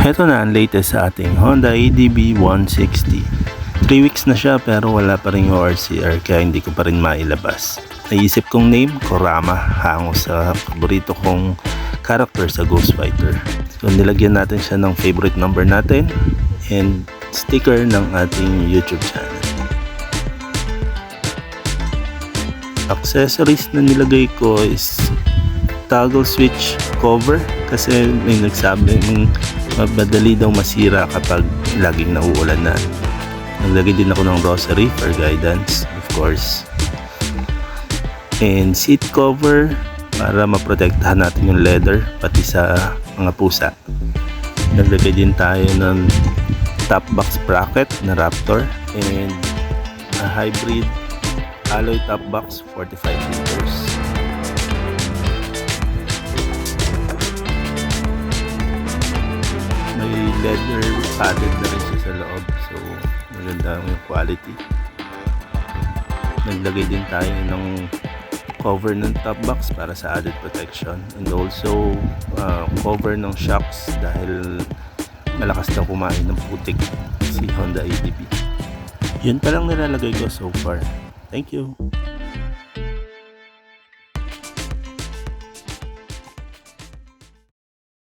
Ito na ang latest sa ating Honda ADB 160. 3 weeks na siya pero wala pa rin yung RCR kaya hindi ko pa rin mailabas. Naisip kong name, Kurama, hango sa paborito kong character sa Ghost Fighter. So nilagyan natin siya ng favorite number natin and sticker ng ating YouTube channel. Accessories na nilagay ko is toggle switch cover kasi may nagsabing madali daw masira kapag laging nauulan na. Naglagay din ako ng rosary for guidance, of course. And seat cover para maprotektahan natin yung leather pati sa mga pusa. Naglagay din tayo ng top box bracket na Raptor and a hybrid alloy top box 45 liters. May leather padded na rin siya sa loob, so maganda yung quality. Naglagay din tayo ng cover ng top box para sa added protection and also cover ng shocks dahil malakas na kumain ng putik si Honda ADB. Yun pa lang nilalagay ko so far. Thank you.